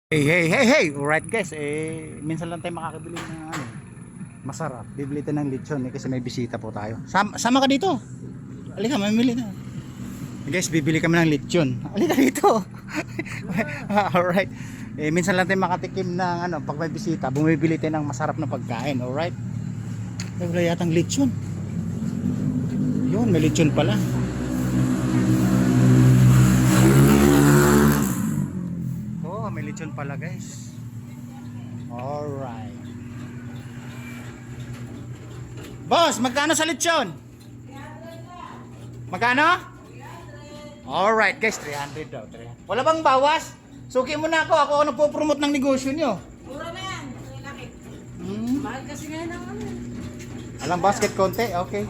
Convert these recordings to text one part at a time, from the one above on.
Hey. Alright guys, minsan lang tayo makakabili ng masarap. Bibili tayo ng lechon kasi may bisita po tayo. Sama ka dito. Halika, mamili na. Guys, bibili kami ng lechon. Halika dito. Alright. Minsan lang tayo makatikim ng pag may bisita, bumibili tayo ng masarap na pagkain. Alright. Wala yatang lechon. Yun, may lechon pala. May lechon pala guys. Alright. Boss, magkano sa lechon? 300. Magkano? 300. Alright guys, 300 daw. 300. Wala bang bawas? Suki mo na ako. Ako nagpo-promote ng negosyo nyo. Mura na yan. Laki. Mahal kasi ngayon ang Alang basket konti? Okay.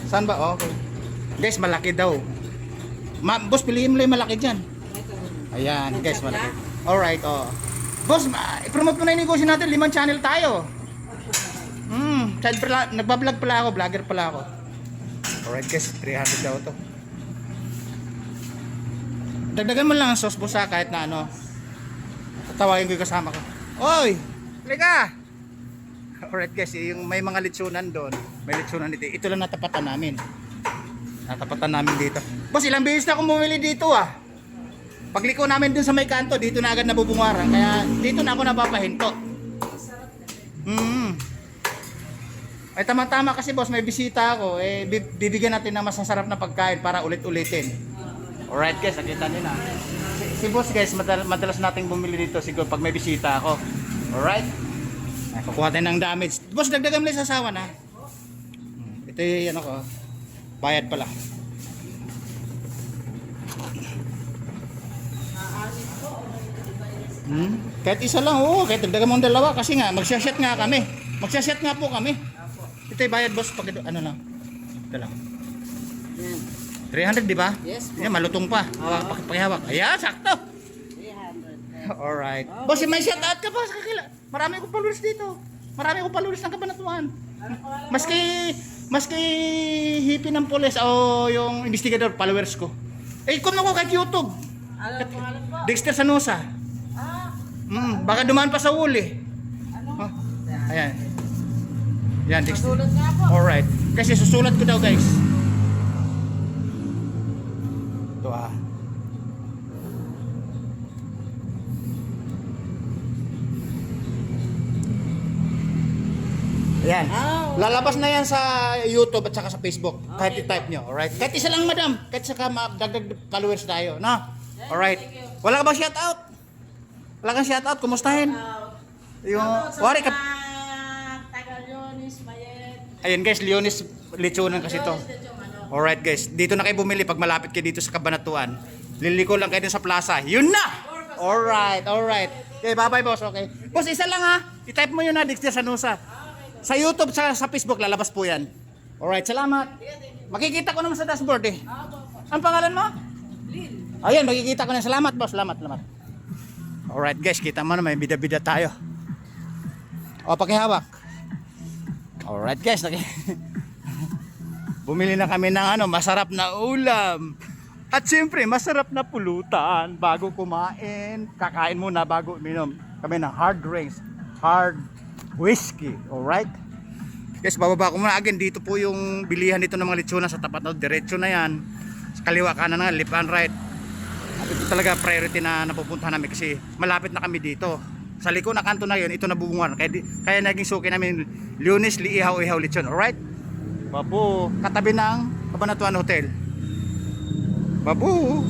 Saan ba? Okay. Guys, malaki daw. Boss, piliin mo lang yung malaki dyan. Ayan guys, malaki. Alright, oh. Boss, i-promote mo na yung negosyo natin. 5 channel tayo. Nagbablog pala ako, vlogger pala ako. Alright guys, 300 daw to. Dagdagan mo lang ang sauce boss kahit na tatawagin ko yung kasama ko. Oy, halika. Alright guys, yung may mga lechonan doon. May lechonan dito. Ito lang natapatan namin. Natapatan namin dito. Boss, ilang beses na akong bumili dito Pagliko namin dun sa may kanto, dito na agad nabubungaran. Kaya dito na ako napapahinto. Ay tama-tama kasi boss, may bisita ako. Bibigyan natin ng masasarap na pagkain para ulit-ulitin. Alright guys, nakita nyo na. Si boss guys, madalas nating bumili dito siguro pag may bisita ako. Alright. Kukuha tayo ng damage. Boss, dagdagan mo lang sa sasawa na. Ito yung ko. Bayad pala. Kahit isa lang, kahit dagdagan mo ng dalawa kasi nga magsashot nga kami. Magsashot nga po kami. Ito yung bayad boss pag lang. Ito lang. 300 di ba? Yes po. Yan, malutong pa. Pakihawak. Ayan, sakto. 300. Alright. Boss, may shout out ka pa sa kakila. Marami akong followers dito. Marami akong followers ng Kabanatuan. Maski hippie ng pulis o yung investigador, followers ko. Kung ako kay YouTube. Ano pangalan po? Dexter Sanusa. Baka dumaan pa sa uli. Ayan. Yan, Dexter. Sulat nga po. Alright. Kasi susulat ko daw guys. Ito Ayan. Lalabas na yan sa YouTube at saka sa Facebook. Kahit i-type nyo. Alright. Kahit isa lang madam. Kahit saka dagdag followers tayo. No? Alright. Wala ka ba shout out? Wala kang shout out. Kumustahin? Yung wari ka. Taga Leonis, Mayet. Ayan guys, Leonis lechonan kasi to. Alright guys, dito na kayo bumili pag malapit kayo dito sa Kabanatuan. Liliko lang kayo din sa plaza. Yun na! Alright. Okay, bye-bye boss, okay. Boss, isa lang i-type mo yun Dexter Sanusa. Sa YouTube, sa Facebook, lalabas po yan. Alright, salamat. Makikita ko naman sa dashboard Ang pangalan mo? Lil. Ayan, makikita ko na. Salamat boss, salamat. Alright guys, kita mo na may bida-bida tayo. Pakihawak. Alright guys, bumili na kami ng masarap na ulam. At siyempre, masarap na pulutan bago kumain. Kakain muna bago minom kami ng hard drinks, hard whiskey. Alright? Guys, bababa ko muna again. Dito po yung bilihan dito ng mga lechonan sa tapat na. Diretso na yan. Sa kaliwa kanan na, left and right. At ito talaga priority na napupuntahan namin kasi malapit na kami dito. Sa liko na kanto na yun, ito nabubungan. Kaya naging suki namin Leonis Ihaw Lechon. Alright? Babu, katabi ng Kabanatuan Hotel. Babu.